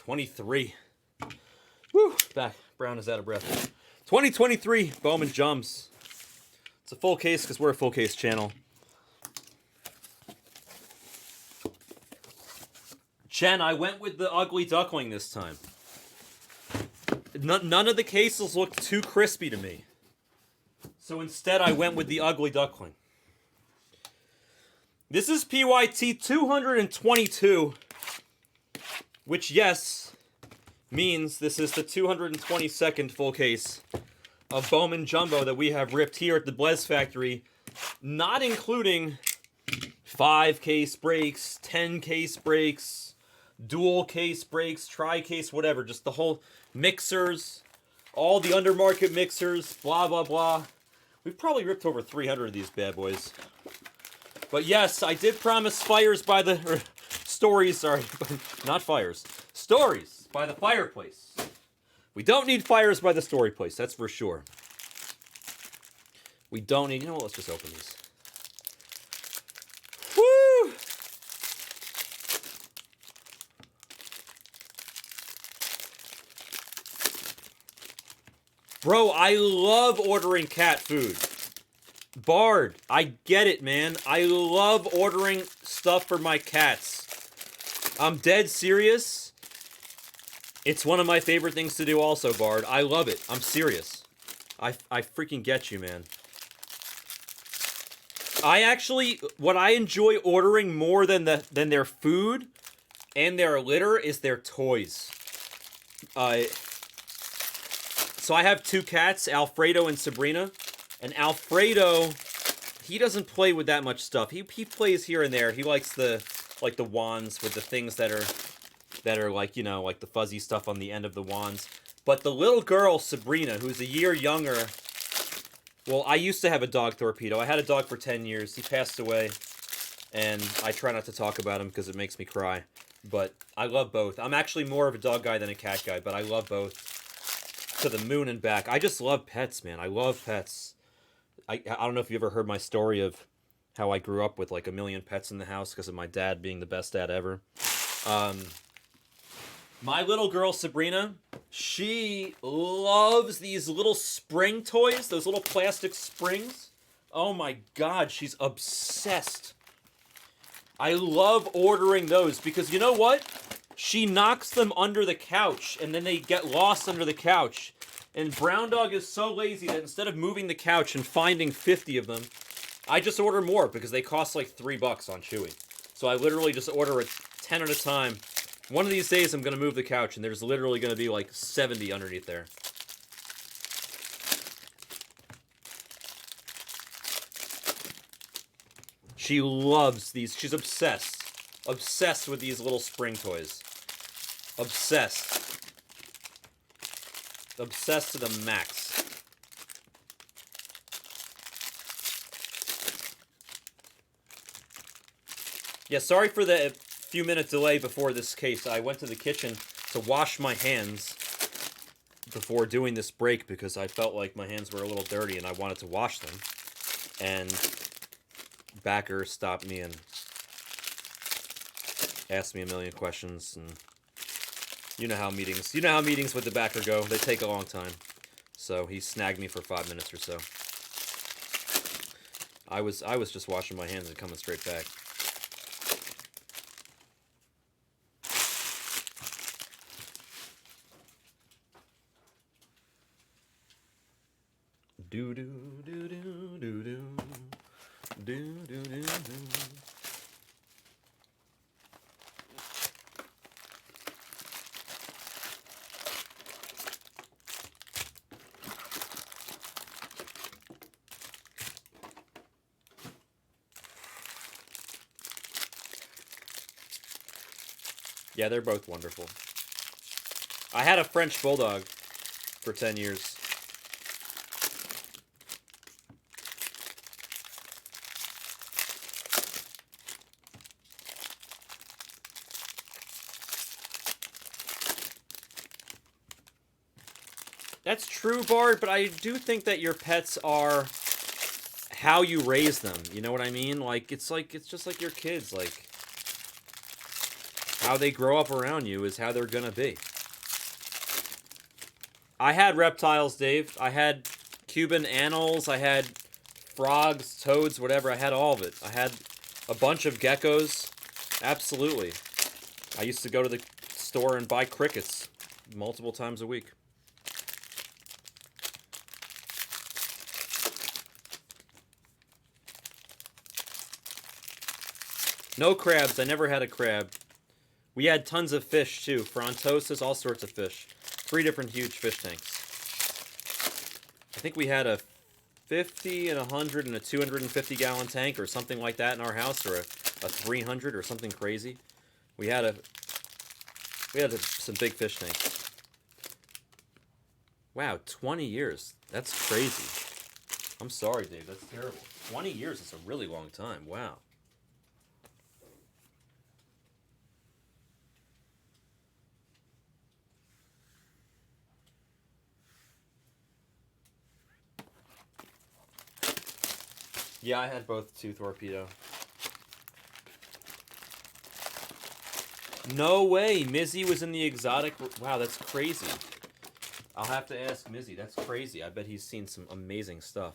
23. Woo! Back. Brown is out of breath. 2023 Bowman Jumps. It's a full case because we're a full case channel. Chen, I went with the ugly duckling this time. None of the cases looked too crispy to me. So instead I went with the ugly duckling. This is PYT 222. Which, yes, means this is the 222nd full case of Bowman Jumbo that we have ripped here at the Blez Factory. Not including 5 case breaks, 10 case breaks, dual case breaks, tri-case, whatever. Just the whole mixers, all the undermarket mixers, blah, blah, blah. We've probably ripped over 300 of these bad boys. But yes, I did promise fires by the... stories, sorry. Not fires. Stories by the fireplace. We don't need fires by the story place, that's for sure. We don't need... You know what? Let's just open these. Woo! Bro, I love ordering cat food. Bard, I get it, man. I love ordering stuff for my cats. I'm dead serious. It's one of my favorite things to do also, Bard. I love it. I'm serious. I freaking get you, man. What I enjoy ordering more than their food and their litter is their toys. So I have 2 cats, Alfredo and Sabrina. And Alfredo, he doesn't play with that much stuff. He plays here and there. He likes the wands with the things that are like, you know, like the fuzzy stuff on the end of the wands. But the little girl, Sabrina, who's a year younger... Well, I used to have a dog, Torpedo. I had a dog for 10 years. He passed away. And I try not to talk about him because it makes me cry. But I love both. I'm actually more of a dog guy than a cat guy, but I love both. To the moon and back. I just love pets, man. I love pets. I don't know if you ever heard my story of how I grew up with like 1 million pets in the house because of my dad being the best dad ever. My little girl, Sabrina, she loves these little spring toys, those little plastic springs. Oh my God, she's obsessed. I love ordering those because you know what? She knocks them under the couch and then they get lost under the couch. And Brown Dog is so lazy that instead of moving the couch and finding 50 of them, I just order more because they cost like $3 on Chewy. So I literally just order 10 at a time. One of these days I'm going to move the couch and there's literally going to be like 70 underneath there. She loves these. She's obsessed. Obsessed with these little spring toys. Obsessed. Obsessed to the max. Yeah, sorry for the few-minute delay before this case. I went to the kitchen to wash my hands before doing this break because I felt like my hands were a little dirty and I wanted to wash them. And Backer stopped me and asked me a million questions, and you know how meetings with the backer go. They take a long time. So he snagged me for 5 minutes or so. I was just washing my hands and coming straight back. Do do do do do do do do do do. Yeah, they're both wonderful. I had a French Bulldog for 10 years. That's true, Bard, but I do think that your pets are how you raise them. You know what I mean? Like, it's just like your kids. Like, how they grow up around you is how they're gonna be. I had reptiles, Dave. I had Cuban animals. I had frogs, toads, whatever. I had all of it. I had a bunch of geckos. Absolutely. I used to go to the store and buy crickets multiple times a week. No crabs. I never had a crab. We had tons of fish, too. Frontosas, all sorts of fish. 3 different huge fish tanks. I think we had a 50 and 100 and a 250-gallon tank or something like that in our house, or a 300 or something crazy. We had some big fish tanks. Wow, 20 years. That's crazy. I'm sorry, Dave. That's terrible. 20 years is a really long time. Wow. Yeah, I had both too, Torpedo. No way! Mizzy was in the exotic... Wow, that's crazy. I'll have to ask Mizzy. That's crazy. I bet he's seen some amazing stuff.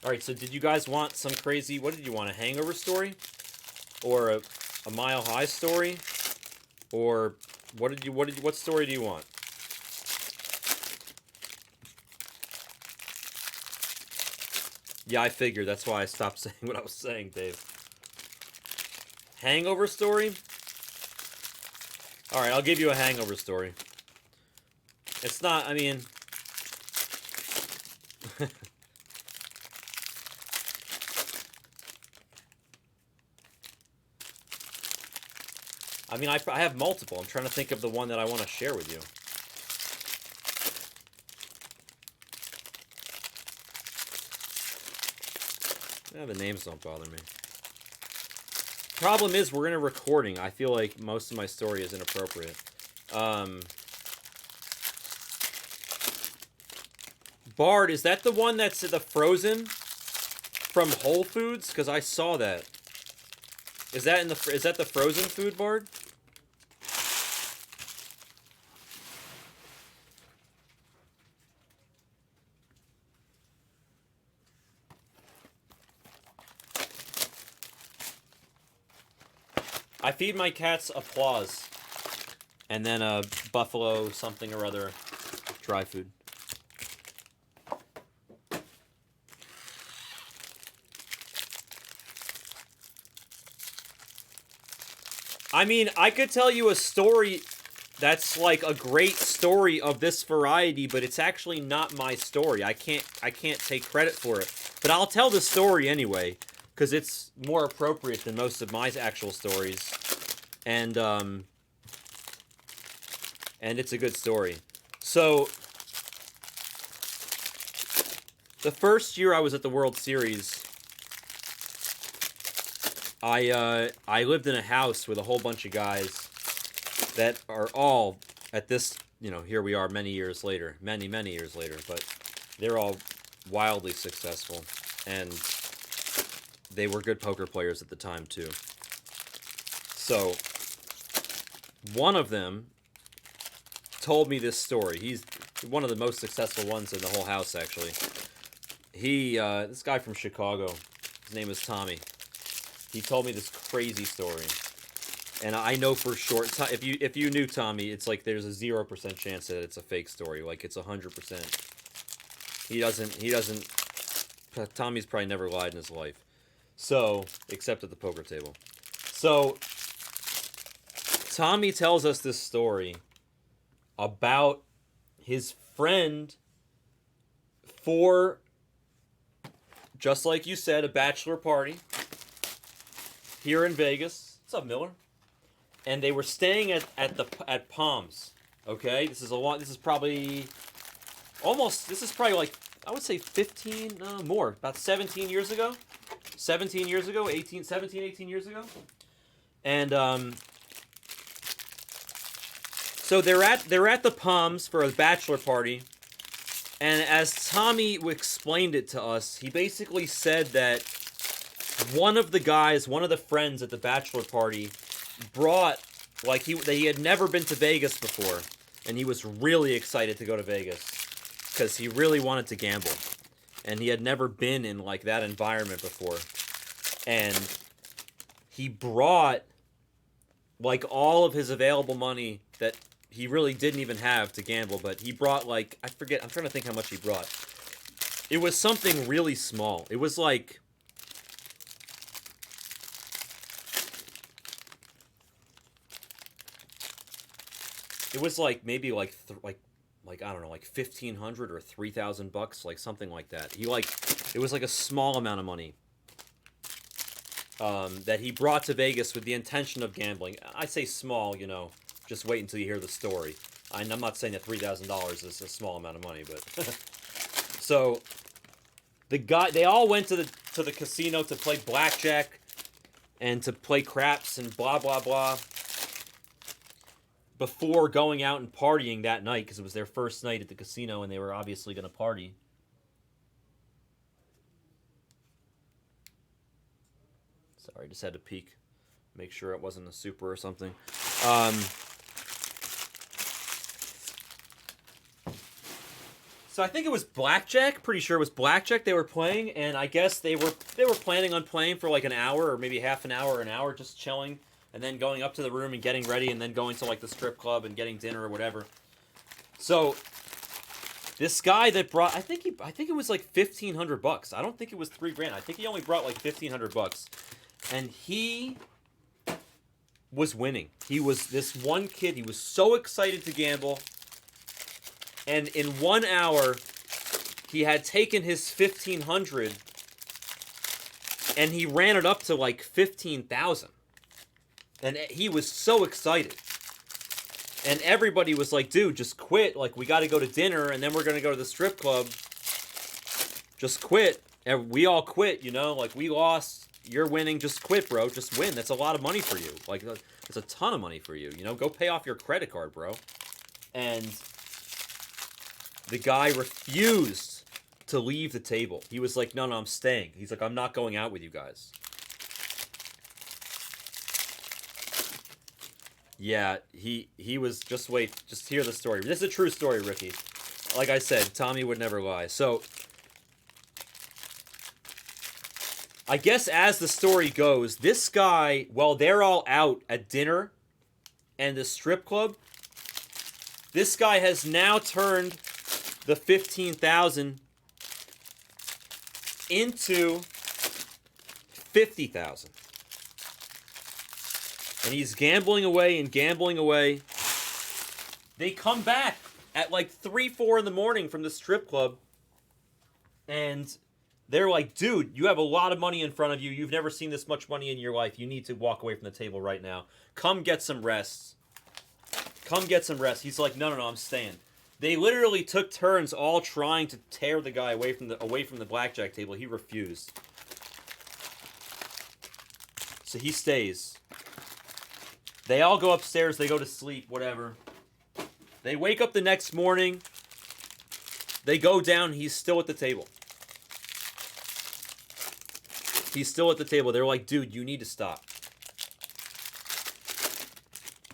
Alright, so did you guys want some crazy... What did you want? A hangover story? Or a Mile High story? Or what story do you want? Yeah, I figured. That's why I stopped saying what I was saying, Dave. Hangover story? Alright, I'll give you a hangover story. It's not, I mean... I mean, I have multiple. I'm trying to think of the one that I want to share with you. Yeah, the names don't bother me. Problem is, we're in a recording. I feel like most of my story is inappropriate. Bard, is that the one that's the frozen from Whole Foods? Because I saw that. Is that the frozen food, Bard? I feed my cats applause. And then a buffalo something or other dry food. I mean, I could tell you a story that's like a great story of this variety, but it's actually not my story. I can't take credit for it. But I'll tell the story anyway, because it's more appropriate than most of my actual stories. And it's a good story. So, the first year I was at the World Series, I lived in a house with a whole bunch of guys that are all at this, you know, here we are many years later, many years later, but they're all wildly successful, and they were good poker players at the time too. So, one of them told me this story. He's one of the most successful ones in the whole house, actually. This guy from Chicago, his name is Tommy. He told me this crazy story, and I know for sure. If you knew Tommy, it's like there's a 0% chance that it's a fake story. Like it's 100%. He doesn't. Tommy's probably never lied in his life, so except at the poker table. So Tommy tells us this story about his friend for, just like you said, a bachelor party here in Vegas. What's up, Miller? And they were staying at Palms. Okay, this is probably like, I would say 15, no more, about 17 years ago. 17 years ago, 18 years ago. And so they're at the Palms for a bachelor party. And as Tommy explained it to us, he basically said that one of the friends at the bachelor party brought, like, he had never been to Vegas before, and he was really excited to go to Vegas because he really wanted to gamble, and he had never been in, like, that environment before. And he brought, like, all of his available money that he really didn't even have to gamble, but he brought, like, I forget, I'm trying to think how much he brought. It was something really small. It was like, maybe like I don't know, like $1,500 or $3,000, like something like that. It was like a small amount of money that he brought to Vegas with the intention of gambling. I say small, you know, just wait until you hear the story. I'm not saying that $3,000 is a small amount of money, but so they all went to the casino to play blackjack and to play craps and blah blah blah before going out and partying that night, because it was their first night at the casino and they were obviously going to party. Sorry, just had to peek, make sure it wasn't a super or something. So I think it was blackjack. Pretty sure it was blackjack they were playing, and I guess they were planning on playing for like an hour or maybe half an hour or an hour, just chilling, and then going up to the room and getting ready, and then going to like the strip club and getting dinner or whatever. So this guy that brought, I think it was like $1,500. I don't think it was $3,000. I think he only brought like $1,500, and he was winning. He was this one kid. He was so excited to gamble. And in 1 hour, he had taken his $1,500 and he ran it up to like $15,000. And he was so excited. And everybody was like, dude, just quit. Like, we got to go to dinner and then we're going to go to the strip club. Just quit. And we all quit, you know? Like, we lost. You're winning. Just quit, bro. Just win. That's a lot of money for you. Like, it's a ton of money for you. You know, go pay off your credit card, bro. And the guy refused to leave the table. He was like, no, I'm staying. He's like, I'm not going out with you guys. Yeah, he was, just wait, just hear the story. This is a true story, Ricky. Like I said, Tommy would never lie. So, I guess as the story goes, this guy, while they're all out at dinner and the strip club, this guy has now turned the $15,000 into $50,000. And he's gambling away and gambling away. They come back at like 3, 4 in the morning from the strip club. And they're like, dude, you have a lot of money in front of you. You've never seen this much money in your life. You need to walk away from the table right now. Come get some rest. Come get some rest. He's like, no, I'm staying. They literally took turns all trying to tear the guy away from the blackjack table. He refused. So he stays. They all go upstairs. They go to sleep, whatever. They wake up the next morning. They go down. He's still at the table. He's still at the table. They're like, dude, you need to stop.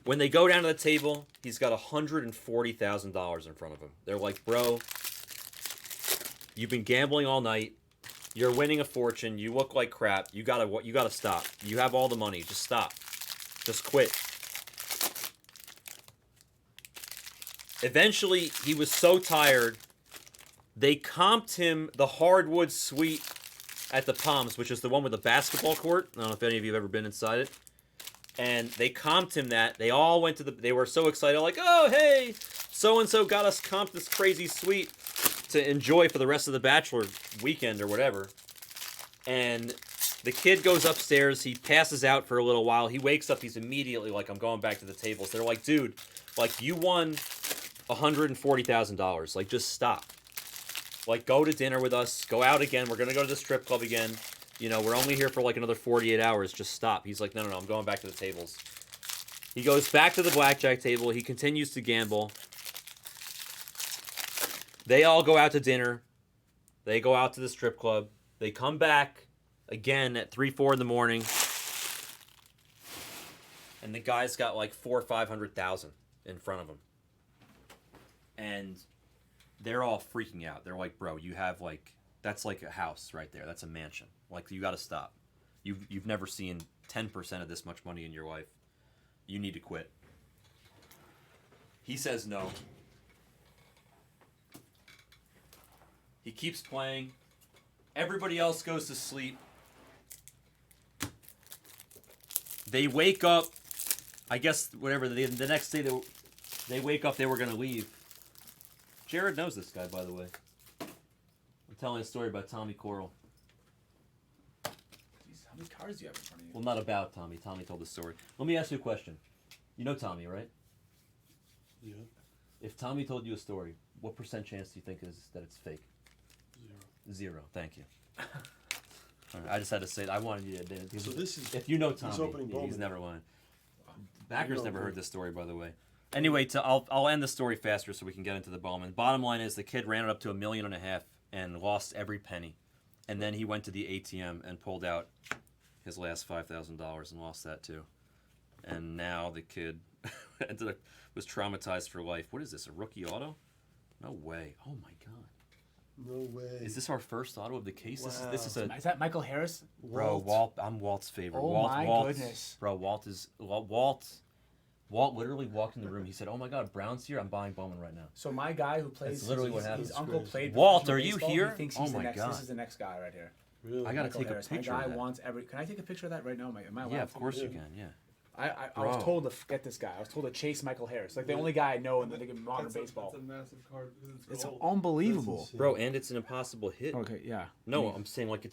When they go down to the table, he's got $140,000 in front of him. They're like, bro, you've been gambling all night. You're winning a fortune. You look like crap. You gotta stop. You have all the money. Just stop. Just quit. Eventually, he was so tired, they comped him the hardwood suite at the Palms, which is the one with the basketball court. I don't know if any of you have ever been inside it. And they comped him that. They all went to they were so excited, like, oh, hey, so-and-so got us comped this crazy suite to enjoy for the rest of the bachelor weekend or whatever. And the kid goes upstairs. He passes out for a little while. He wakes up. He's immediately like, I'm going back to the tables. They're like, dude, like, you won $140,000. Like, just stop. Like, go to dinner with us. Go out again. We're going to go to the strip club again. You know, we're only here for like another 48 hours. Just stop. He's like, no, I'm going back to the tables. He goes back to the blackjack table. He continues to gamble. They all go out to dinner. They go out to the strip club. They come back again at 3, 4 in the morning. and the guy's got like 400,000 or 500,000 in front of him, and they're all freaking out. They're like, "Bro, you have like that's like a house right there. That's a mansion. Like you got to stop. You've never seen 10% of this much money in your life. You need to quit." He says no. He keeps playing. Everybody else goes to sleep. They wake up. I guess whatever the next day they wake up. They were gonna leave. Jared knows this guy, by the way. I'm telling a story about Tommy Coral. Jeez, how many cards do you have in front of you? Well, not about Tommy. Tommy told the story. Let me ask you a question. You know Tommy, right? Yeah. If Tommy told you a story, what % chance do you think is that it's fake? 0. 0. Thank you. All right, I just had to say it. I wanted you to. So this is. If you know he's Tommy, opening he's Bowman. never lying. Backers know, never but- heard this story, by the way. Anyway, I'll end the story faster so we can get into the Bowman. Bottom line is the kid ran it up to $1.5 million and lost every penny, and then he went to the ATM and pulled out his last $5,000 and lost that too. And now the kid was traumatized for life. What is this? A rookie auto? No way! Oh my god! No way. Is this our first auto of the case? Wow. This is a Is that Michael Harris? bro. Walt. I'm Walt's favorite. Oh Walt, my Walt, goodness. Bro, Walt literally walked in the room. He said, "Oh my God, Brown's here. I'm buying Bowman right now." So my guy who plays, That's literally what his happened. uncle played. Walt, professional are you baseball. here? He thinks Oh he's the my next. God. This is the next guy right here. Really? I gotta Michael take Harris. a picture My guy of that. wants every. Can I take a picture of that right now? Am I allowed? Yeah, of to? course you Yeah. can. Yeah. I was Bro. told to get this guy. I was told to chase Michael Harris, like the only guy I know in the modern baseball. That's a massive card because It's gold. unbelievable. That's insane. Bro, and it's an impossible hit. Okay, yeah. No, I'm saying like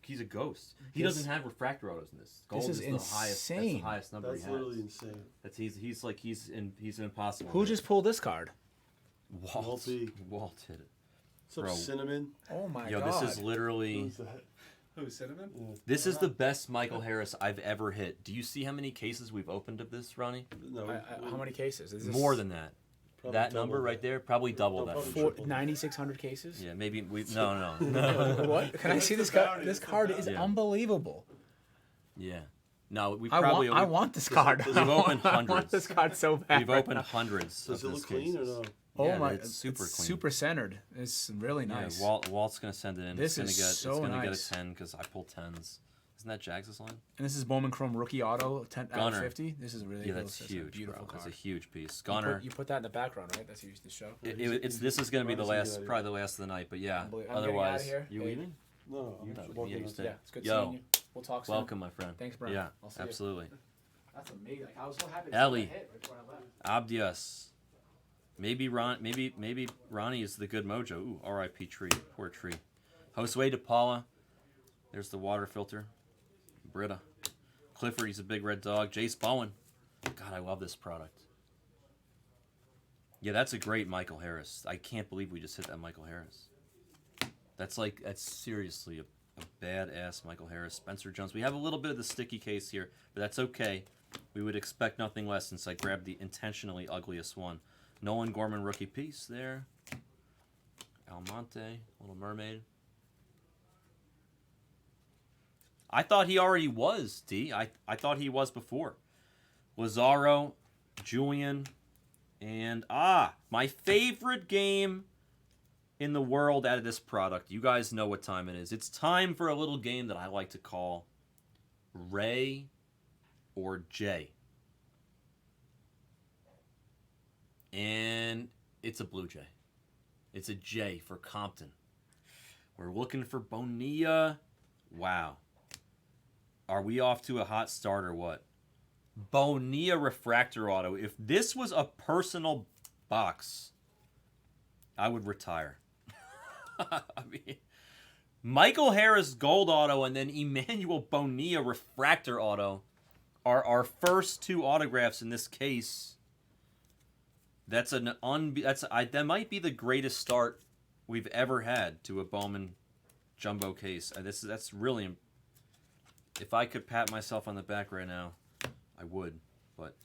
he's a ghost. He This- doesn't have refractor autos in this. Gold is the highest. That's the insane. highest number That's he has. literally insane. That's he's an impossible. Who hit. just pulled this card? Walt? Walt B. Walt hit it. What's up, Bro. Cinnamon? Oh my Yo, god! this is literally. Who's that? Who, Cinnamon? Yeah. This is the best Michael Harris I've ever hit. Do you see how many cases we've opened of this, Ronnie? No, How many cases? Is this More than that. probably That double number that. right there, probably double that. Probably number. triple. 9,600 cases? Yeah, maybe we. No, no. What? Can I see this card? This card is Yeah. unbelievable. Yeah. No, we I probably. want this card. We've opened I want hundreds. this card so bad. We've right opened now. hundreds Does it of look this clean or cases. no? Oh Yeah, my! it's super clean. Super centered. It's really nice. Yeah, Walt's gonna send it in. This it's is so it's gonna nice. get a 10 because I pull 10s. Isn't that Jags' line? And this is Bowman Chrome rookie auto 10 out Gunner. of 50. This is really Yeah, cool. that's It's a huge, beautiful bro. card. That's a huge piece. You Gunner. put that in the background, right? That's used to show. This is gonna be the Ronnie's last, gonna probably the last of the night. But yeah, Unbelievable. I'm getting otherwise, outta here. you Hey. leaving? No, You're I'm not walking leaving. Yeah, you up stay. Yeah, it's good Yo. seeing you. We'll talk soon. Welcome, my friend. Thanks, Brian. Yeah, I'll see you. absolutely. That's amazing. Like, I was so happy. Ellie. To see that hit right before I left. Abdias. Maybe Ronnie is the good mojo. Ooh, R.I.P. Tree. Poor Tree. Josue DePaula. There's the water filter. Britta. Clifford, he's a big red dog. Jace Bowen. God, I love this product. Yeah, that's a great Michael Harris. I can't believe we just hit that Michael Harris. That's seriously a badass Michael Harris. Spencer Jones. We have a little bit of the sticky case here, but that's okay. We would expect nothing less since I grabbed the intentionally ugliest one. Nolan Gorman rookie piece there. Almonte, Little Mermaid. I thought he already was, D. I thought he was before. Lazaro, Julian, and my favorite game in the world out of this product. You guys know what time it is. It's time for a little game that I like to call Ray or Jay. And it's a Blue Jay. It's a J for Compton. We're looking for Bonilla. Wow. Are we off to a hot start or what? Bonilla refractor auto. If this was a personal box, I would retire. I mean, Michael Harris gold auto and then Emmanuel Bonilla refractor auto are our first two autographs in this case. That might be the greatest start we've ever had to a Bowman jumbo case. That's really. If I could pat myself on the back right now, I would, but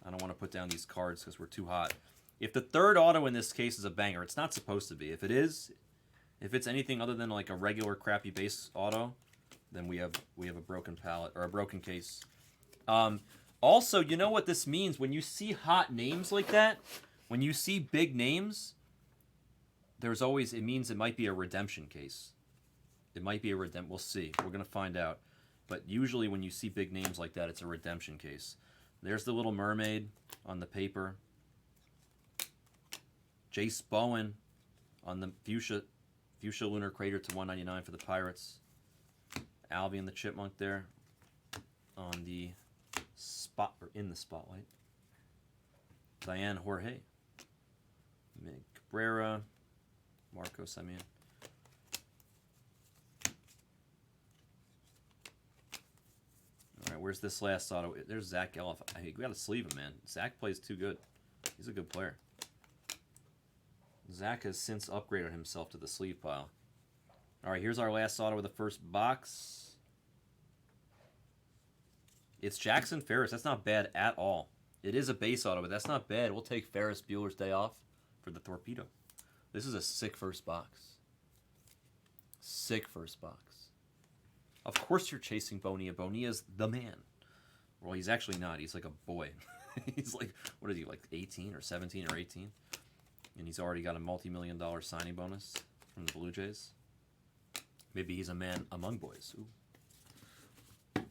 I don't want to put down these cards because we're too hot. If the third auto in this case is a banger, it's not supposed to be. If it is, if it's anything other than like a regular crappy base auto, then we have a broken palette or a broken case. Also, you know what this means? When you see hot names like that, when you see big names, there's always, it means it might be a redemption case. It might be a redemption. We'll see. We're going to find out. But usually when you see big names like that, it's a redemption case. There's the Little Mermaid on the paper. Jace Bowen on the Fuchsia Lunar Crater to 199 for the Pirates. Albion the Chipmunk there on the spot, or in the spotlight. Diane Jorge. Miguel Cabrera. Marcos, I mean. All right, where's this last auto? There's Zach Gelliff. We got to sleeve him, man. Zach plays too good. He's a good player. Zach has since upgraded himself to the sleeve pile. All right, here's our last auto of the first box. It's Jackson Ferris. That's not bad at all. It is a base auto, but that's not bad. We'll take Ferris Bueller's Day Off for the torpedo. This is a sick first box. Sick first box. Of course you're chasing Bonilla. Bonilla's the man. Well, he's actually not. He's like a boy. He's like, what is he, like 18 or 17 or 18? And he's already got a multi-million-dollar signing bonus from the Blue Jays. Maybe he's a man among boys. Ooh.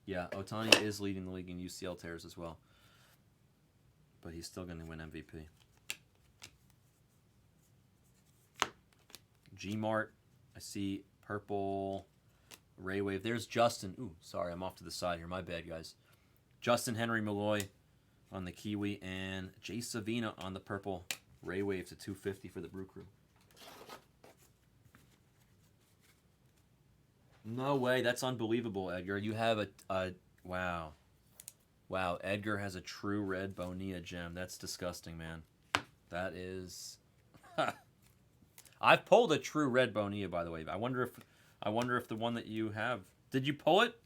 Yeah, Ohtani is leading the league in UCL tears as well. But he's still going to win MVP. G-Mart. I see purple Ray Wave. There's Justin. Ooh, sorry, I'm off to the side here. My bad, guys. Justin Henry Malloy on the Kiwi, and Jay Savina on the purple Ray Wave to 250 for the Brew Crew. No way, that's unbelievable, Edgar. You have a wow. Wow, Edgar has a true red Bonilla gem. That's disgusting, man. That is I've pulled a true red Bonilla, by the way. I wonder if the one that you have, did you pull it?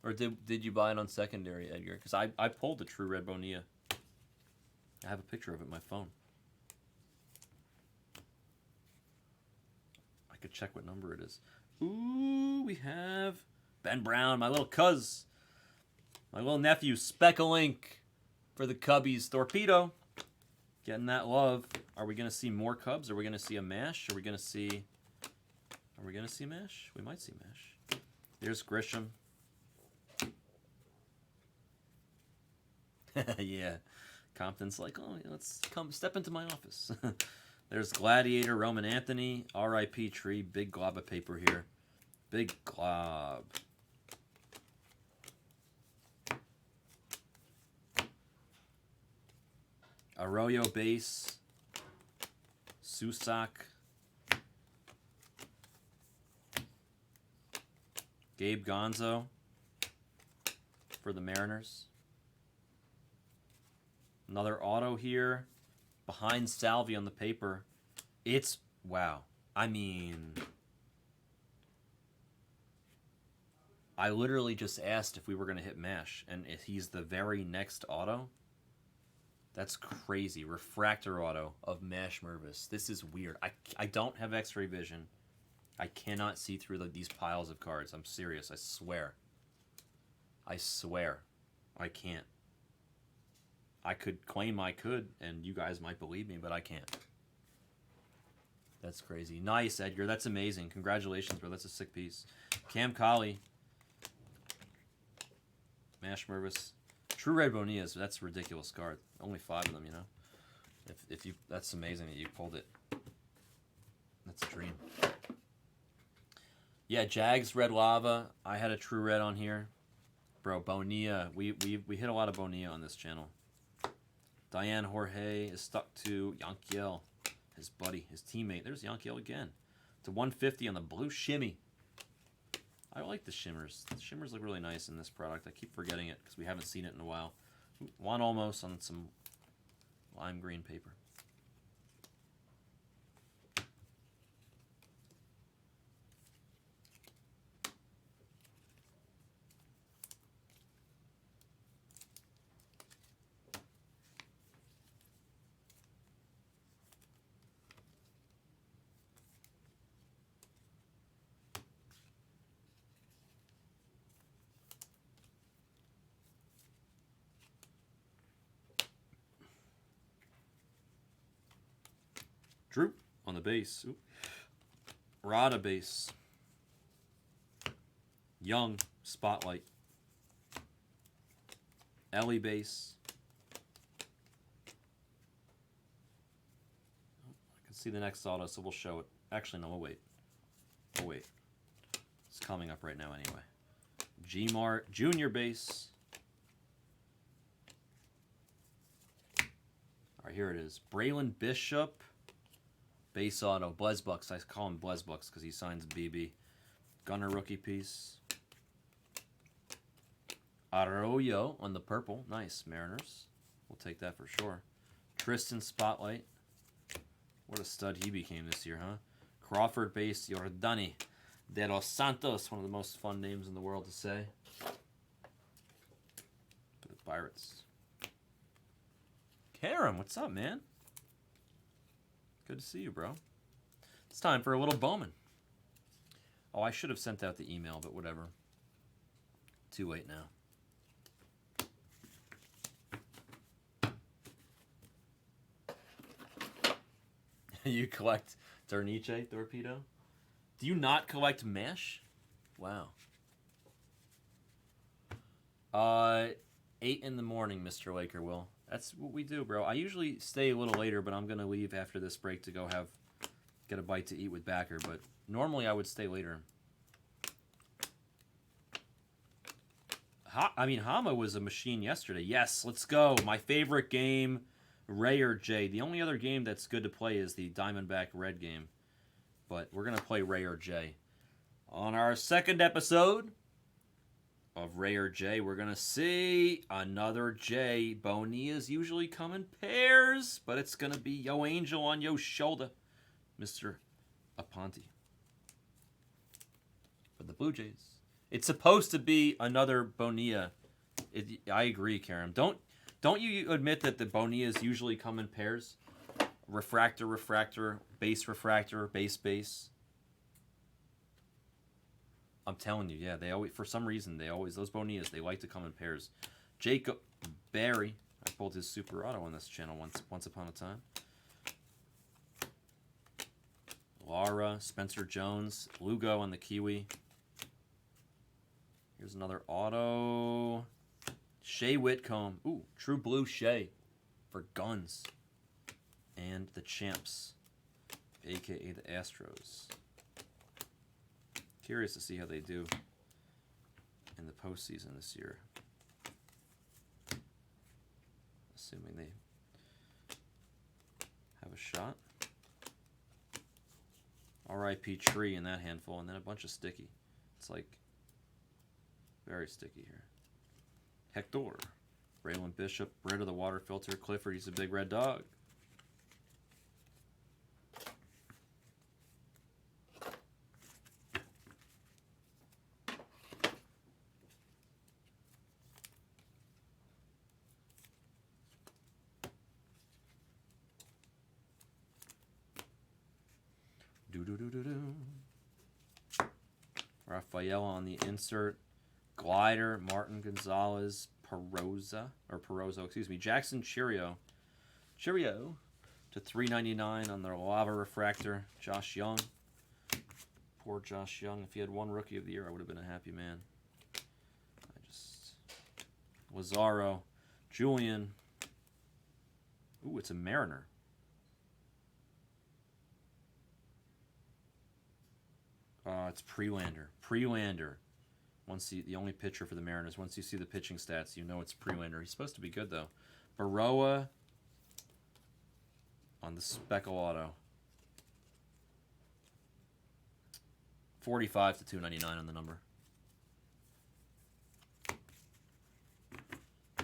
Or did you buy it on secondary, Edgar? Because I pulled a true red Bonilla. I have a picture of it on my phone. I could check what number it is. Ooh, we have Ben Brown, my little cuz. My little nephew, Speckle for the Cubbies. Torpedo. Getting that love. Are we going to see more Cubs? Are we going to see a mash? Are we going to see mash? We might see mash. There's Grisham. Yeah. Compton's like, oh, let's come step into my office. There's Gladiator, Roman Anthony, R.I.P. Tree, big glob of paper here. Big glob. Arroyo base. Susak. Gabe Gonzo for the Mariners. Another auto here. Behind Salvi on the paper. It's, wow. I mean, I literally just asked if we were going to hit MASH, and if he's the very next auto. That's crazy. Refractor auto of MASH Mervis. This is weird. I don't have x-ray vision. I cannot see through these piles of cards. I'm serious. I swear. I swear. I can't. I could claim I could, and you guys might believe me, but I can't. That's crazy. Nice, Edgar. That's amazing. Congratulations, bro. That's a sick piece. Cam Colley. Mash Mervis. True Red Bonillas. That's a ridiculous card. Only 5 of them, you know. If you, that's amazing that you pulled it. That's a dream. Yeah, Jags Red Lava. I had a True Red on here. Bro, Bonilla. We hit a lot of Bonilla on this channel. Diane Jorge is stuck to Yankiel, his buddy, his teammate. There's Yankiel again. To 150 on the blue shimmy. I like the shimmers. The shimmers look really nice in this product. I keep forgetting it because we haven't seen it in a while. One almost on some lime green paper. Drew on the base. Ooh. Rada base. Young spotlight. Ellie base. I can see the next auto, so we'll show it. Actually, no, we'll wait. We'll wait. It's coming up right now anyway. G-Mart Junior base. All right, here it is. Braylon Bishop. Base auto. Blesbucks. I call him Blesbucks because he signs BB. Gunner rookie piece. Arroyo on the purple. Nice. Mariners. We'll take that for sure. Tristan Spotlight. What a stud he became this year, huh? Crawford base. Yordani de los Santos. One of the most fun names in the world to say. For the Pirates. Karam, what's up, man? Good to see you, bro. It's time for a little Bowman. Oh, I should have sent out the email, but whatever. Too late now. You collect Derniche Torpedo? Do you not collect mesh? Wow. 8 in the morning, Mr. Laker will. That's what we do, bro. I usually stay a little later, but I'm going to leave after this break to go get a bite to eat with Backer. But normally I would stay later. Hama was a machine yesterday. Yes, let's go. My favorite game, Ray or Jay. The only other game that's good to play is the Diamondback Red game. But we're going to play Ray or Jay. On our second episode of Ray or J, we're going to see another J. Bonilla's usually come in pairs, but it's going to be Yo Angel on Yo shoulder, Mr. Aponte. For the Blue Jays. It's supposed to be another Bonilla. I agree, Karam. Don't you admit that the Bonillas usually come in pairs? Refractor, refractor, base refractor, base base. I'm telling you, yeah, they always, for some reason, those Bonillas, they like to come in pairs. Jacob Barry, I pulled his Super Auto on this channel once upon a time. Lara, Spencer Jones, Lugo on the Kiwi. Here's another auto. Shea Whitcomb. Ooh, True Blue Shea for Guns. And the Champs, a.k.a. the Astros. Curious to see how they do in the postseason this year. Assuming they have a shot. R.I.P. Tree in that handful, and then a bunch of sticky. It's like very sticky here. Hector, Braylon Bishop, Red of the Water Filter, Clifford, he's a big red dog. Rafael on the insert. Glider, Martin Gonzalez, Perozo, excuse me. Jackson Cheerio to $3.99 on their Lava Refractor. Josh Young. Poor Josh Young. If he had one Rookie of the Year, I would have been a happy man. Lazaro, Julian. Ooh, it's a Mariner. It's Prelander. The only pitcher for the Mariners. Once you see the pitching stats, you know it's Prelander. He's supposed to be good, though. Baroa on the Speckle Auto. 45 to $2.99 on the number.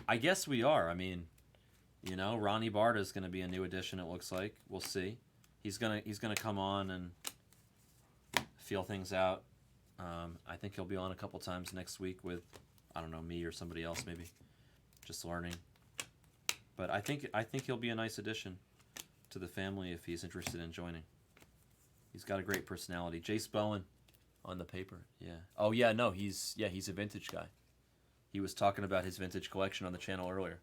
I guess we are. I mean, Ronnie Barta is going to be a new addition, it looks like. We'll see. He's gonna come on and feel things out. I think he'll be on a couple times next week with, I don't know, me or somebody else maybe, just learning. But I think he'll be a nice addition to the family if he's interested in joining. He's got a great personality. Jace Bowen on the paper, yeah. Oh yeah, no, he's a vintage guy. He was talking about his vintage collection on the channel earlier.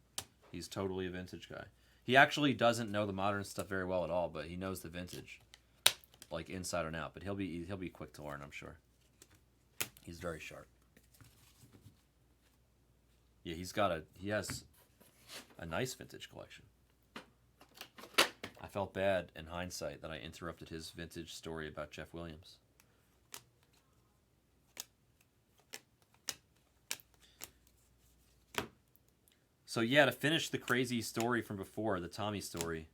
He's totally a vintage guy. He actually doesn't know the modern stuff very well at all, but he knows the vintage, like inside and out. But he'll be quick to learn, I'm sure. He's very sharp. Yeah, he has a nice vintage collection. I felt bad in hindsight that I interrupted his vintage story about Jeff Williams. So yeah, to finish the crazy story from before, the Tommy story.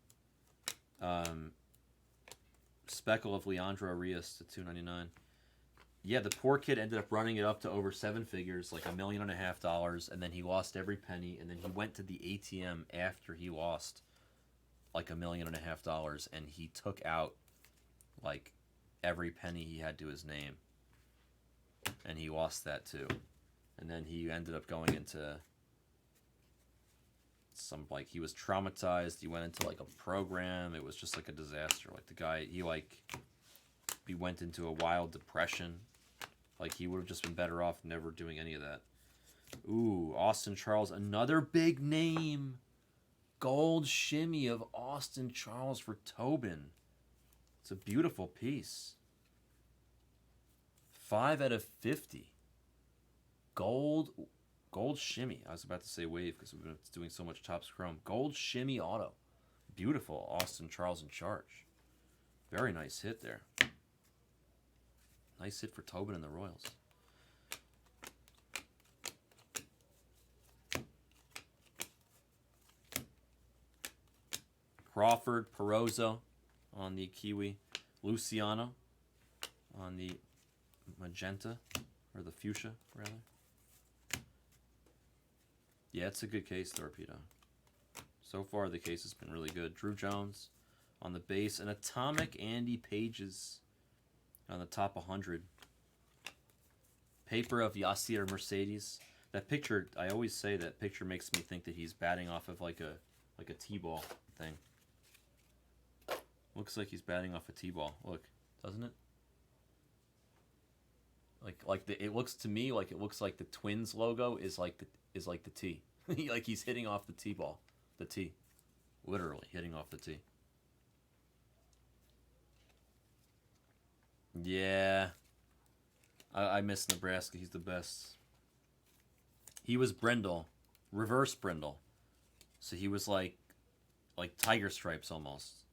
Speckle of Leandro Arias to $2.99. Yeah, the poor kid ended up running it up to over 7 figures, like $1.5 million, and then he lost every penny, and then he went to the ATM after he lost like $1.5 million, and he took out like every penny he had to his name, and he lost that too, and then he ended up going into some, like, he was traumatized. He went into like a program. It was just like a disaster. Like the guy, he went into a wild depression. Like he would have just been better off never doing any of that. Ooh, Austin Charles, another big name. Gold shimmy of Austin Charles for Tobin. It's a beautiful piece. 5 out of 50. Gold shimmy. I was about to say wave because we've been doing so much Topps Chrome. Gold shimmy auto. Beautiful Austin Charles in charge. Very nice hit there. Nice hit for Tobin and the Royals. Crawford, Perozzo on the Kiwi. Luciano on the magenta, or the fuchsia, rather. Yeah, it's a good case, Torpedo. So far, the case has been really good. Drew Jones on the base. An Atomic Andy Pages on the top 100. Paper of Yasir Mercedes. That picture, I always say that picture makes me think that he's batting off of like a T-ball thing. Looks like he's batting off a T-ball. Look, doesn't it? It looks to me like it looks like the Twins logo is like the T. Like he's hitting off the T-ball. The T. Literally hitting off the T. Yeah. I miss Nebraska. He's the best. He was Brindle. Reverse Brindle. So he was like Tiger Stripes almost.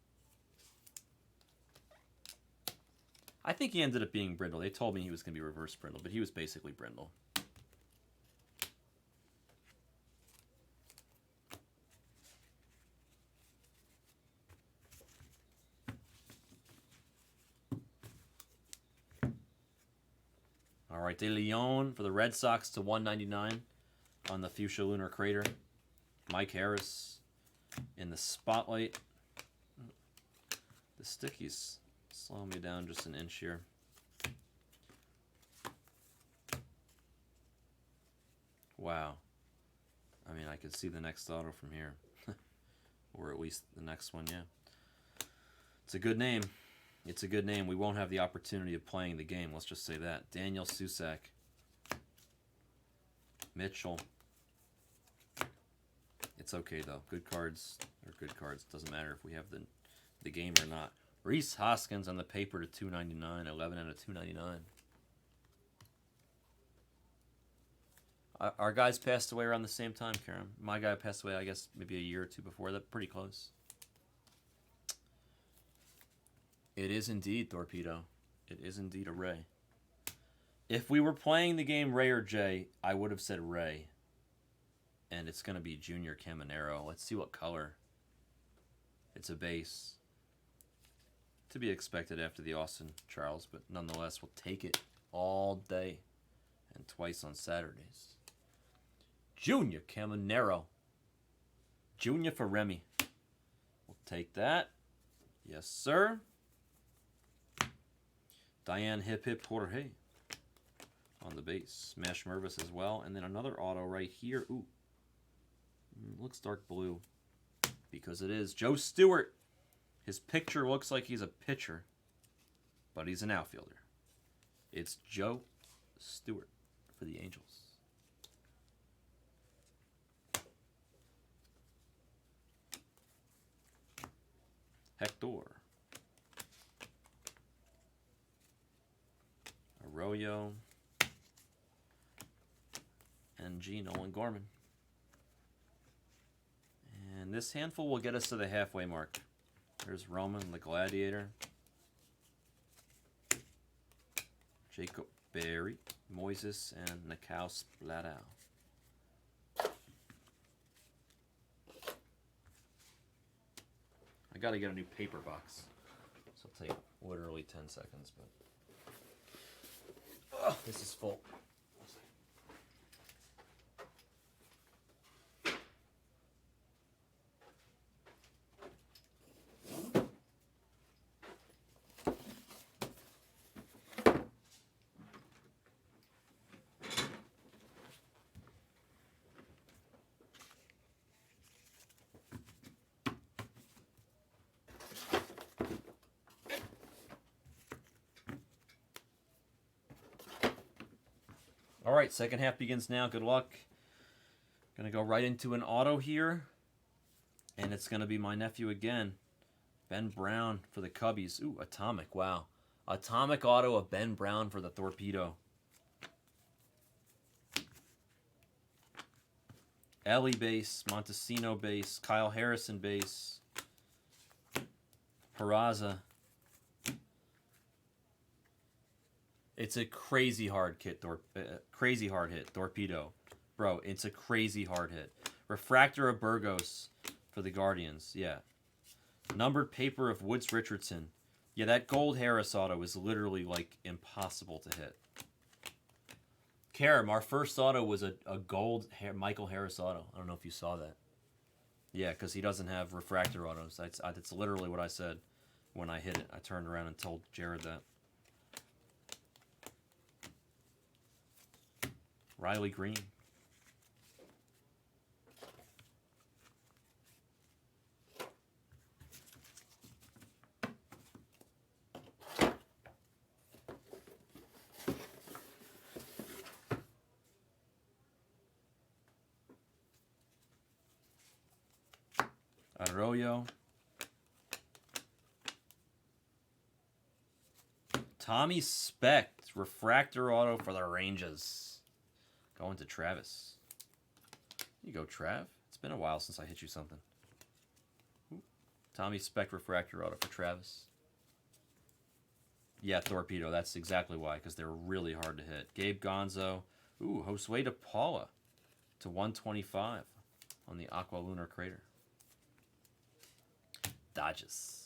I think he ended up being Brindle. They told me he was going to be Reverse Brindle, but he was basically Brindle. All right, De Leon for the Red Sox to $1.99 on the Fuchsia Lunar Crater. Mike Harris in the spotlight. The sticky's slowing me down just an inch here. Wow. I mean, I can see the next auto from here. Or at least the next one, yeah. It's a good name. It's a good name. We won't have the opportunity of playing the game. Let's just say that. Daniel Susak. Mitchell. It's okay, though. Good cards are good cards. Doesn't matter if we have the game or not. Reese Hoskins on the paper to $2.99. 11 out of $2.99. Our guys passed away around the same time, Karen. My guy passed away, I guess, maybe a year or two before that. Pretty close. It is indeed, Torpedo. It is indeed a Ray. If we were playing the game Ray or J, I would have said Ray. And it's going to be Junior Caminero. Let's see what color. It's a base. To be expected after the Austin Charles, but nonetheless, we'll take it all day and twice on Saturdays. Junior Caminero. Junior for Remy. We'll take that. Yes, sir. Diane Hip Hip Jorge on the base. Smash Mervis as well. And then another auto right here. Ooh. Looks dark blue. Because it is Joe Stewart. His picture looks like he's a pitcher. But he's an outfielder. It's Joe Stewart for the Angels. Hector. Arroyo. And G. Nolan Gorman. And this handful will get us to the halfway mark. There's Roman, the Gladiator. Jacob Berry, Moises, and Nikaus Bladau. I gotta get a new paper box. So it'll take literally 10 seconds, but this is full. All right, second half begins now. Good luck. Gonna go right into an auto here. And it's gonna be my nephew again. Ben Brown for the Cubbies. Ooh, Atomic, wow. Atomic auto of Ben Brown for the Torpedo. Ellie base, Montesino base, Kyle Harrison base. Peraza. It's a crazy hard hit, crazy hard hit, Torpedo. Bro, it's a crazy hard hit. Refractor of Burgos for the Guardians, yeah. Numbered paper of Woods Richardson. Yeah, that gold Harris auto is literally, like, impossible to hit. Karam, our first auto was a gold Michael Harris auto. I don't know if you saw that. Yeah, because he doesn't have refractor autos. That's literally what I said when I hit it. I turned around and told Jared that. Riley Green. Arroyo. Tommy Specht, refractor auto for the Rangers. Going to Travis. You go, Trav. It's been a while since I hit you something. Ooh. Tommy Specht, refractor auto for Travis. Yeah, Torpedo. That's exactly why, because they're really hard to hit. Gabe Gonzo. Ooh, Josue de Paula to 125 on the Aqua Lunar Crater. Dodges.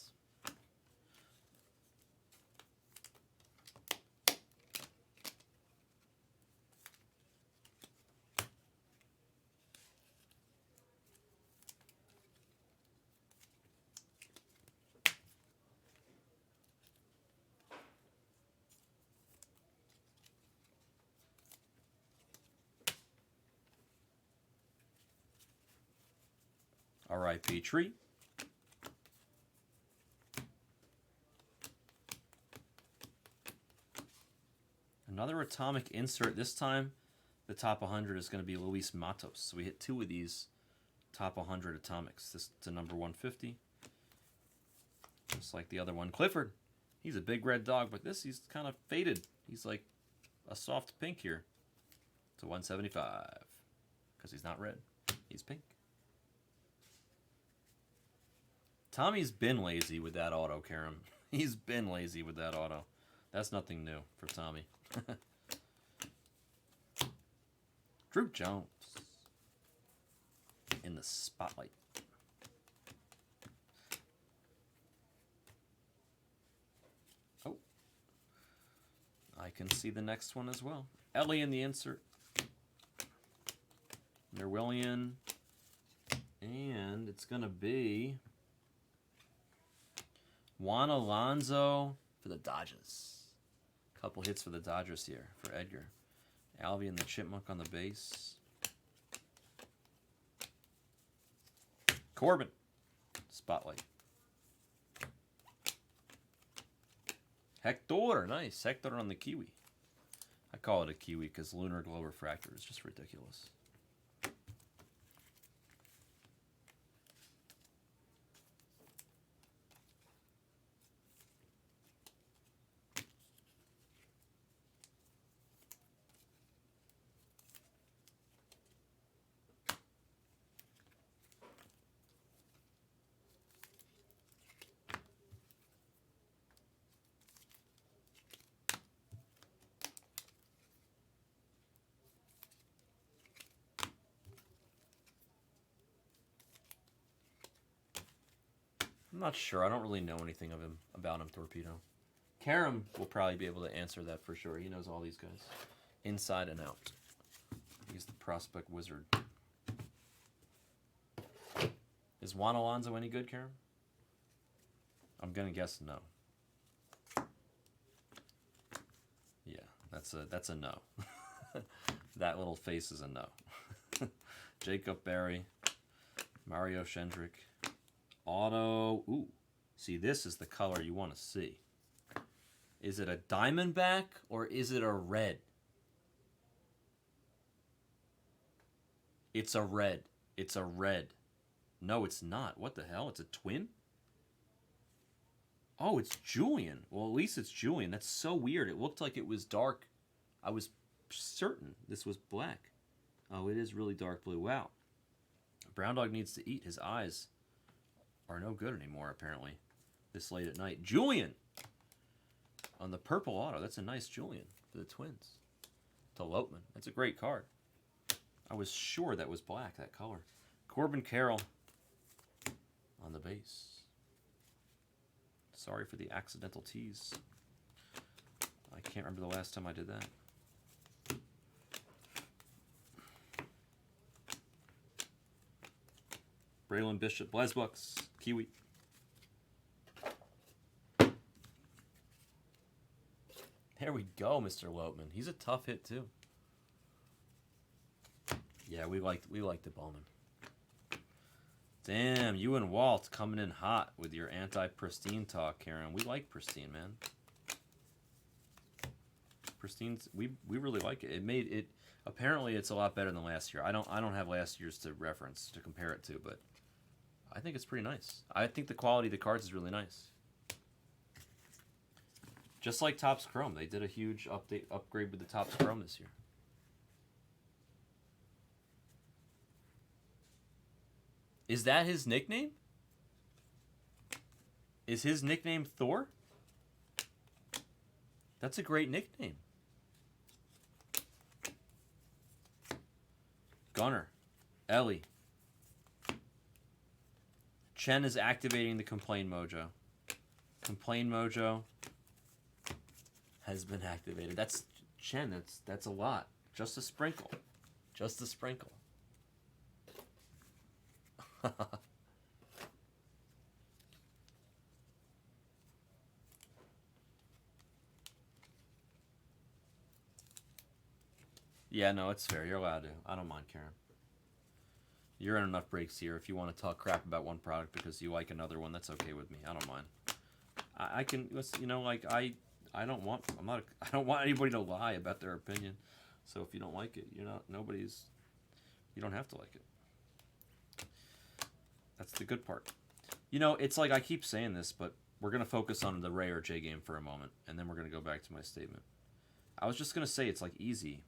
All right, Petrie. Another Atomic insert. This time, the top 100 is going to be Luis Matos. So we hit 2 of these top 100 Atomics. This to number 150. Just like the other one. Clifford. He's a big red dog, but he's kind of faded. He's like a soft pink here. To 175. Because he's not red. He's pink. Tommy's been lazy with that auto, Karam. He's been lazy with that auto. That's nothing new for Tommy. Drew Jones in the spotlight. Oh, I can see the next one as well. Ellie in the insert. Nerwillian. And it's going to be Juan Alonso for the Dodgers. Couple hits for the Dodgers here for Edgar. Alvy and the Chipmunk on the base. Corbin. Spotlight. Hector. Nice. Hector on the Kiwi. I call it a Kiwi because Lunar Glow Refractor is just ridiculous. I'm not sure. I don't really know anything of him about him, Torpedo. Karam will probably be able to answer that for sure. He knows all these guys, inside and out. He's the prospect wizard. Is Juan Alonso any good, Karam? I'm gonna guess no. Yeah, that's a no. That little face is a no. Jacob Berry, Mario Shendrick, auto. Ooh, see, this is the color you want to see. Is it a Diamondback or is it a red? It's a red. It's a red. No, it's not. What the hell? It's a twin? Oh, it's Julian. Well, at least it's Julian. That's so weird. It looked like it was dark. I was certain this was black. Oh, it is really dark blue. Wow. Brown Dog needs to eat. His eyes are no good anymore, apparently, this late at night. Julian! On the purple auto. That's a nice Julian for the Twins. To Lopman. That's a great card. I was sure that was black, that color. Corbin Carroll on the base. Sorry for the accidental tease. I can't remember the last time I did that. Braylon Bishop, Blazbucks, Kiwi. There we go, Mr. Lopman. He's a tough hit too. Yeah, we liked the Bowman. Damn, you and Walt coming in hot with your anti-pristine talk, Karen. We like pristine, man. Pristine's we really like it. It made it apparently it's a lot better than last year. I don't have last year's to reference to compare it to, but I think it's pretty nice. I think the quality of the cards is really nice. Just like Topps Chrome, they did a huge upgrade with the Topps Chrome this year. Is that his nickname? Is his nickname Thor? That's a great nickname. Gunner, Ellie. Chen is activating the Complain Mojo. Complain Mojo has been activated. That's Chen. That's a lot. Just a sprinkle. Just a sprinkle. Yeah, no, it's fair. You're allowed to. I don't mind, Karen. You're in enough breaks here. If you want to talk crap about one product because you like another one, that's okay with me. I don't mind. I can, you know, like I don't want. I don't want anybody to lie about their opinion. So if you don't like it, you're not. Nobody's. You don't have to like it. That's the good part. You know, it's like I keep saying this, but we're gonna focus on the Ray or J game for a moment, and then we're gonna go back to my statement. I was just gonna say it's like easy.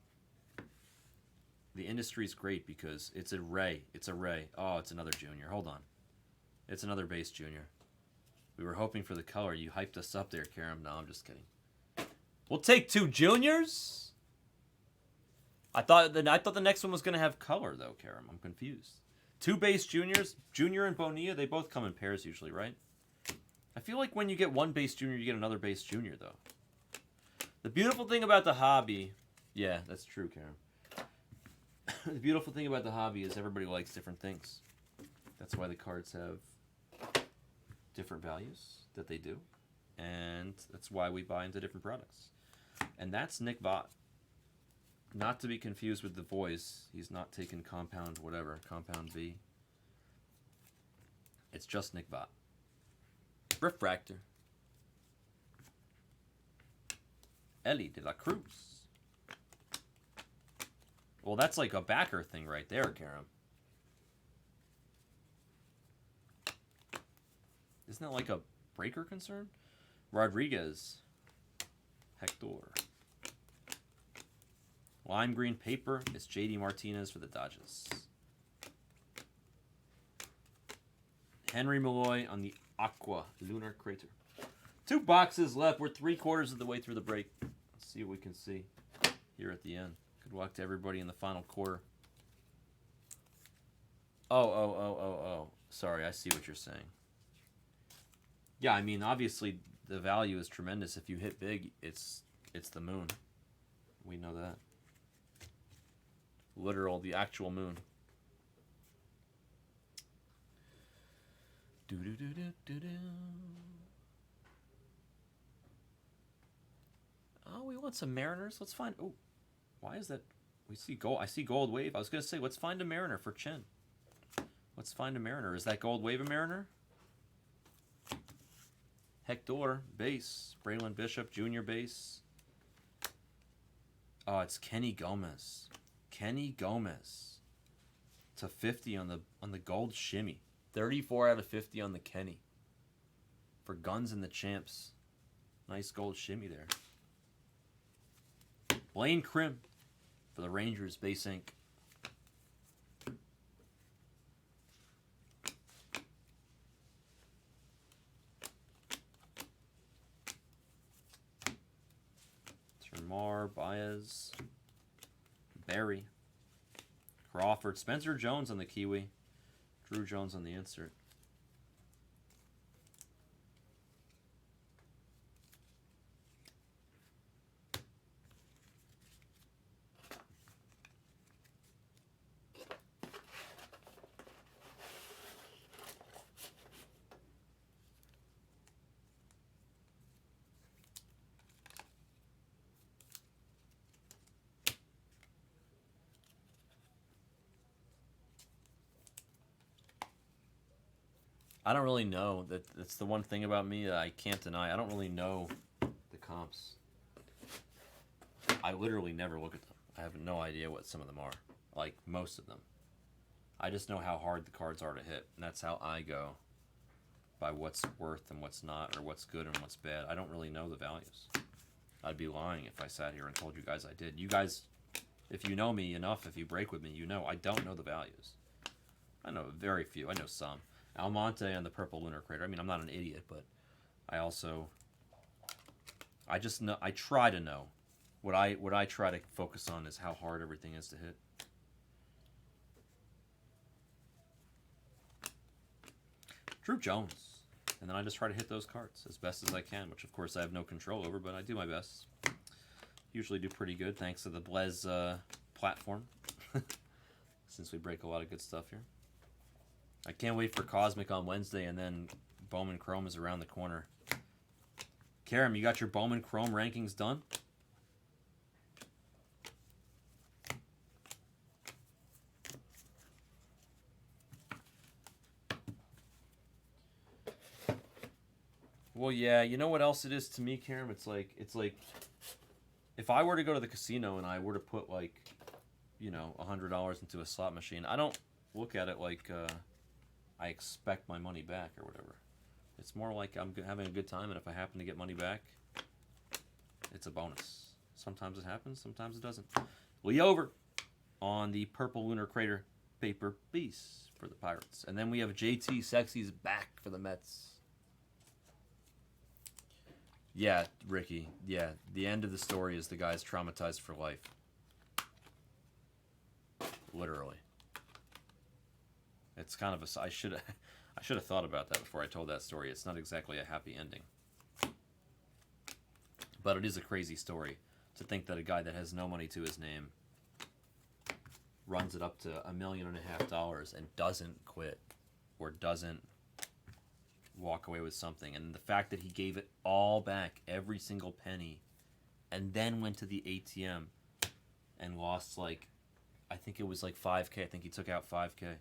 The industry's great because it's a Ray. It's a Ray. Oh, it's another junior. Hold on. It's another base junior. We were hoping for the color. You hyped us up there, Karam. No, I'm just kidding. We'll take 2 juniors? I thought the next one was going to have color, though, Karam. I'm confused. 2 base juniors. Junior and Bonilla, they both come in pairs usually, right? I feel like when you get 1 base junior, you get another base junior, though. The beautiful thing about the hobby... Yeah, that's true, Karam. The beautiful thing about the hobby is everybody likes different things. That's why the cards have different values that they do. And that's why we buy into different products. And that's Nick Bott. Not to be confused with the voice. He's not taking compound whatever. Compound V. It's just Nick Bott. Refractor. Ellie de la Cruz. Well, that's like a backer thing right there, Karam. Isn't that like a breaker concern? Rodriguez. Hector. Lime green paper is JD Martinez for the Dodgers. Henry Malloy on the Aqua Lunar Crater. 2 boxes left. We're 3/4 of the way through the break. Let's see what we can see here at the end. Good luck to everybody in the final quarter. Oh. Sorry, I see what you're saying. Yeah, I mean, obviously the value is tremendous. If you hit big, it's the moon. We know that. Literal, the actual moon. Do do do do do do. Oh, we want some Mariners. Let's find. Oh, why is that? We see gold. I see gold wave. I was gonna say, let's find a Mariner for Chin. Let's find a Mariner. Is that gold wave a Mariner? Hector base. Braylon Bishop Jr. base. Oh, it's Kenny Gomez. Kenny Gomez. It's a 50 on the gold shimmy. 34 out of 50 on the Kenny. For Guns and the Champs. Nice gold shimmy there. Blaine Crim for the Rangers base ink. Termar, Baez, Barry, Crawford, Spencer Jones on the Kiwi, Drew Jones on the insert. I don't really know. That's the one thing about me that I can't deny. I don't really know the comps. I literally never look at them. I have no idea what some of them are. Like, most of them. I just know how hard the cards are to hit. And that's how I go. By what's worth and what's not. Or what's good and what's bad. I don't really know the values. I'd be lying if I sat here and told you guys I did. You guys, if you know me enough, if you break with me, you know I don't know the values. I know very few. I know some. Almonte and the Purple Lunar Crater. I mean, I'm not an idiot, but I also, I just know, I try to know. What I try to focus on is how hard everything is to hit. Drew Jones. And then I just try to hit those cards as best as I can, which of course I have no control over, but I do my best. Usually do pretty good thanks to the Blez platform. Since we break a lot of good stuff here. I can't wait for Cosmic on Wednesday, and then Bowman Chrome is around the corner. Karam, you got your Bowman Chrome rankings done? Well, yeah, you know what else it is to me, Karam? It's like if I were to go to the casino and I were to put like, you know, $100 into a slot machine, I don't look at it like I expect my money back or whatever. It's more like I'm having a good time, and if I happen to get money back, it's a bonus. Sometimes it happens, sometimes it doesn't. Lee over on the Purple Lunar Crater paper piece for the Pirates. And then we have JT Sexy's back for the Mets. Yeah, Ricky. Yeah, the end of the story is the guy's traumatized for life. Literally. It's kind of a. I should have thought about that before I told that story. It's not exactly a happy ending, but it is a crazy story to think that a guy that has no money to his name runs it up to $1.5 million and doesn't quit or doesn't walk away with something. And the fact that he gave it all back, every single penny, and then went to the ATM and lost like, I think it was like $5K. I think he took out $5K.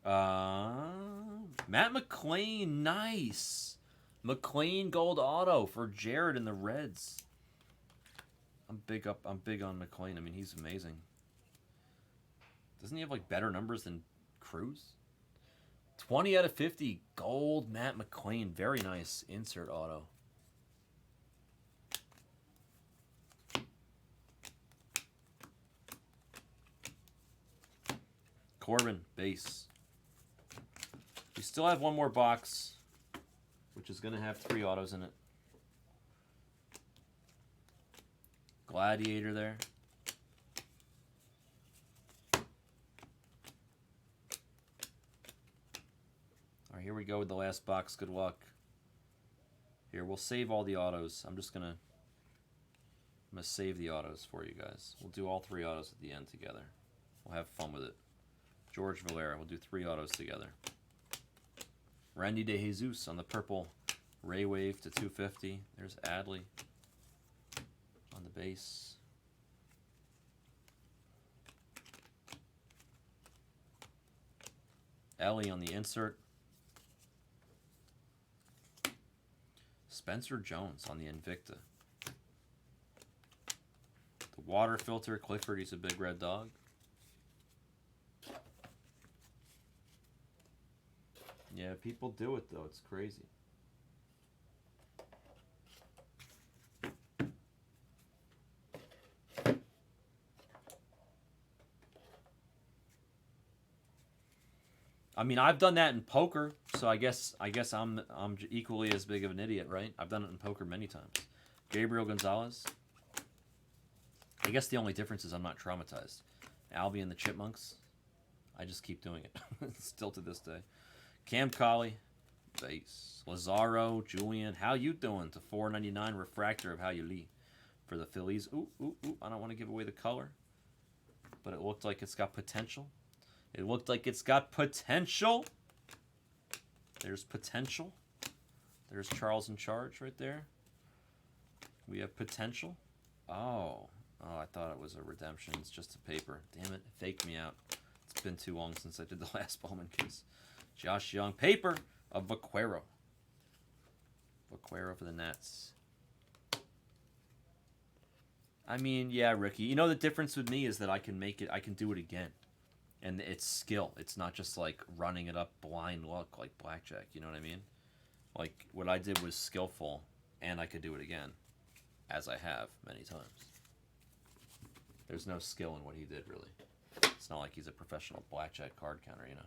Matt McClain, nice. McClain gold auto for Jared and the Reds. I'm big on McClain. I mean, he's amazing. Doesn't he have like better numbers than Cruz? 20 out of 50 gold Matt McClain. Very nice insert auto. Corbin base. We still have one more box, which is going to have 3 autos in it. Gladiator there. All right, here we go with the last box. Good luck. Here, we'll save all the autos. I'm gonna save the autos for you guys. We'll do all 3 autos at the end together. We'll have fun with it. George Valera, we'll do 3 autos together. Randy DeJesus on the purple Ray Wave to 250. There's Adley on the base. Ellie on the insert. Spencer Jones on the Invicta. The water filter, Clifford, he's a big red dog. Yeah, people do it though, it's crazy. I mean, I've done that in poker, so I guess I'm equally as big of an idiot, right? I've done it in poker many times. Gabriel Gonzalez. I guess the only difference is I'm not traumatized. Albie and the Chipmunks. I just keep doing it. Still to this day. Cam Colley. Base. Lazaro. Julian. How you doing? To 499 refractor of How You Lee. For the Phillies. Ooh. I don't want to give away the color. But it looked like it's got potential. It looked like it's got potential. There's potential. There's Charles in charge right there. We have potential. Oh, I thought it was a redemption. It's just a paper. Damn it, faked me out. It's been too long since I did the last Bowman case. Josh Young, paper of Vaquero. Vaquero for the Nats. I mean, yeah, Ricky. You know the difference with me is that I can do it again. And it's skill. It's not just like running it up blind luck like blackjack. You know what I mean? Like what I did was skillful, and I could do it again, as I have many times. There's no skill in what he did, really. It's not like he's a professional blackjack card counter, you know.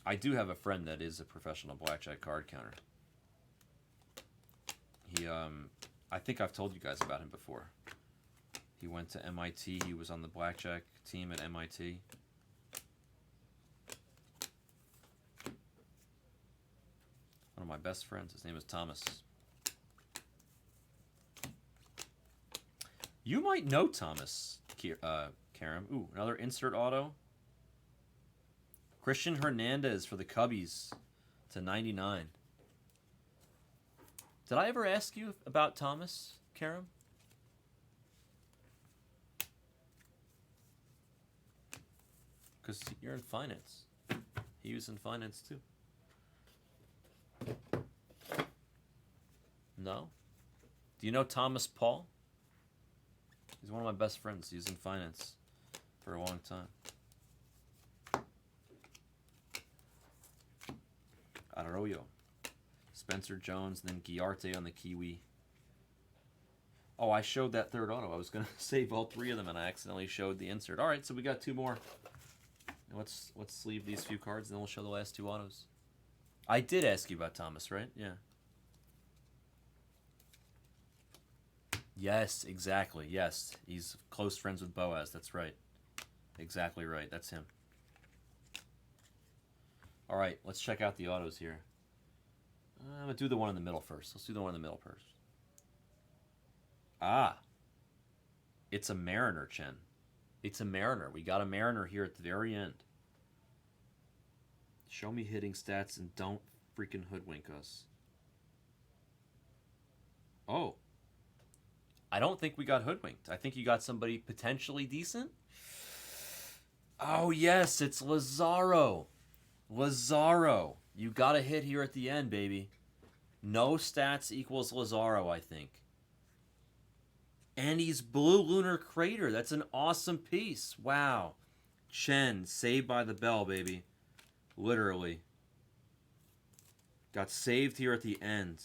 I do have a friend that is a professional blackjack card counter. He, I think I've told you guys about him before. He went to MIT. He was on the blackjack team at MIT. One of my best friends. His name is Thomas. You might know Thomas, Karam. Ooh, another insert auto. Christian Hernandez for the Cubbies to 99. Did I ever ask you about Thomas, Karam? Because you're in finance. He was in finance too. No? Do you know Thomas Paul? He's one of my best friends. He was in finance for a long time. Arroyo. Spencer Jones, then Guiarte on the Kiwi. Oh, I showed that third auto. I was going to save all 3 of them, and I accidentally showed the insert. All right, so we got 2 more. Let's sleeve these few cards, and then we'll show the last 2 autos. I did ask you about Thomas, right? Yeah. Yes, exactly. Yes, he's close friends with Boaz. That's right. Exactly right. That's him. All right, let's check out the autos here. I'm going to do the one in the middle first. Let's do the one in the middle first. Ah. It's a Mariner, Chen. It's a Mariner. We got a Mariner here at the very end. Show me hitting stats and don't freaking hoodwink us. Oh. I don't think we got hoodwinked. I think you got somebody potentially decent. Oh, yes, it's Lazaro. Lazaro. You got a hit here at the end, baby. No stats equals Lazaro, I think. And he's Blue Lunar Crater. That's an awesome piece. Wow. Chen, saved by the bell, baby. Literally. Got saved here at the end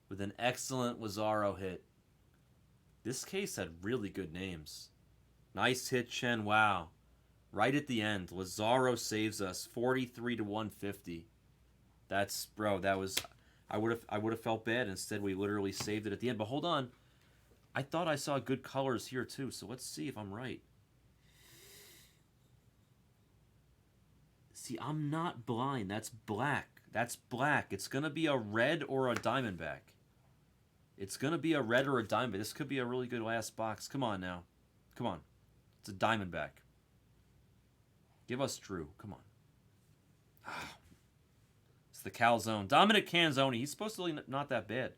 with an excellent Lazaro hit. This case had really good names. Nice hit, Chen. Wow. Right at the end, Lazaro saves us 43 to 150. That's, bro, that was, I would have felt bad. Instead, we literally saved it at the end. But hold on. I thought I saw good colors here too, so let's see if I'm right. See, I'm not blind. That's black. That's black. It's going to be a red or a diamondback. It's going to be a red or a diamondback. This could be a really good last box. Come on now. Come on. It's a diamondback. Give us Drew. Come on. It's the Calzone. Dominic Canzoni. He's supposedly not that bad.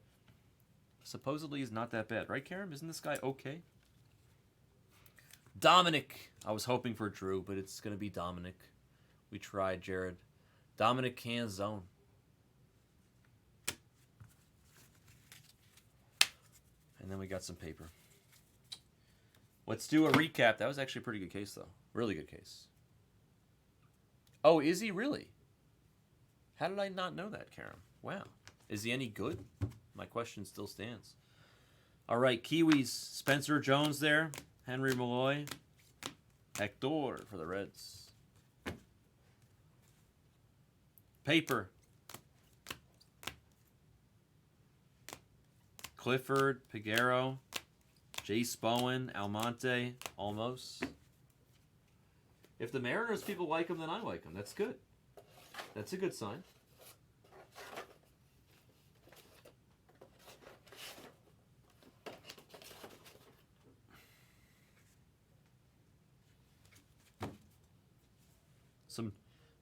Supposedly he's not that bad. Right, Karen? Isn't this guy okay? Dominic. I was hoping for Drew, but it's going to be Dominic. We tried, Jared. Dominic Canzone. And then we got some paper. Let's do a recap. That was actually a pretty good case, though. Really good case. Oh, is he really? How did I not know that, Karen? Wow. Is he any good? My question still stands. All right, Kiwis. Spencer Jones there. Henry Malloy. Hector for the Reds. Paper. Clifford, Piguero, Jace Bowen, Almonte, almost. If the Mariners people like him, then I like him. That's good. That's a good sign. Some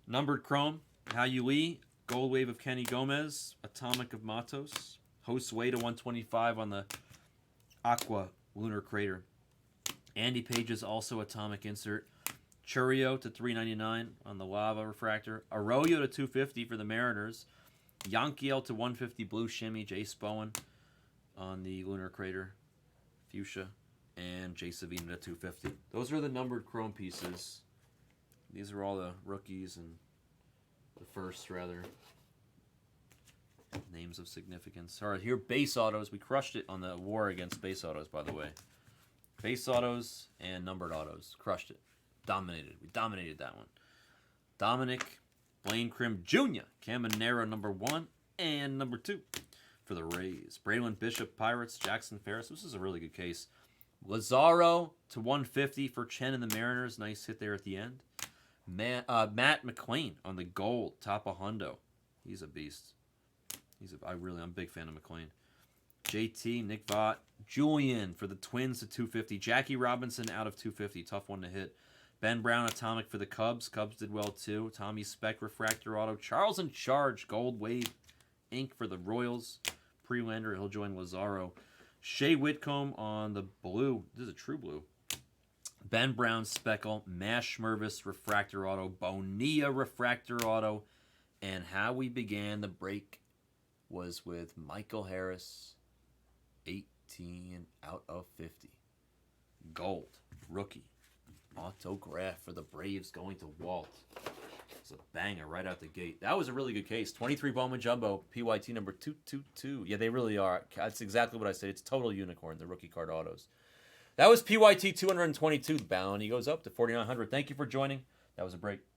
numbered chrome. Hao-Yu Lee, Gold Wave of Kenny Gomez, Atomic of Matos, Josue to 125 on the Aqua Lunar Crater. Andy Page's also Atomic insert. Churio to 399 on the Lava Refractor. Arroyo to 250 for the Mariners. Yankiel to 150 Blue Shimmy. Jace Bowen on the Lunar Crater. Fuchsia. And Jay Savina to 250. Those are the numbered chrome pieces. These are all the rookies and the first, rather. Names of significance. All right, here, base autos. We crushed it on the war against base autos, by the way. Base autos and numbered autos. Crushed it. Dominated. We dominated that one. Dominic Blaine Krim Jr. Caminero number 1 and number 2 for the Rays. Braylon Bishop Pirates. Jackson Ferris. This is a really good case. Lazaro to 150 for Chen and the Mariners. Nice hit there at the end. Matt McLean on the gold, top of Hundo. He's a beast. I'm a big fan of McLean. JT, Nick Vaught, Julian for the Twins to 250. Jackie Robinson out of 250. Tough one to hit. Ben Brown, Atomic for the Cubs. Cubs did well too. Tommy Speck, Refractor Auto. Charles in Charge, Gold Wave, Ink for the Royals. Prelander, he'll join Lazaro. Shea Whitcomb on the blue. This is a true blue. Ben Brown, Speckle, Mash Mervis, Refractor Auto, Bonilla, Refractor Auto, and how we began the break was with Michael Harris, 18 out of 50. Gold, rookie, autograph for the Braves going to Walt. It's a banger right out the gate. That was a really good case. 23 Bowman Jumbo, PYT number 222. Yeah, they really are. That's exactly what I said. It's total unicorn, the rookie card autos. That was PYT 222. The bounty goes up to 4,900. Thank you for joining. That was a break.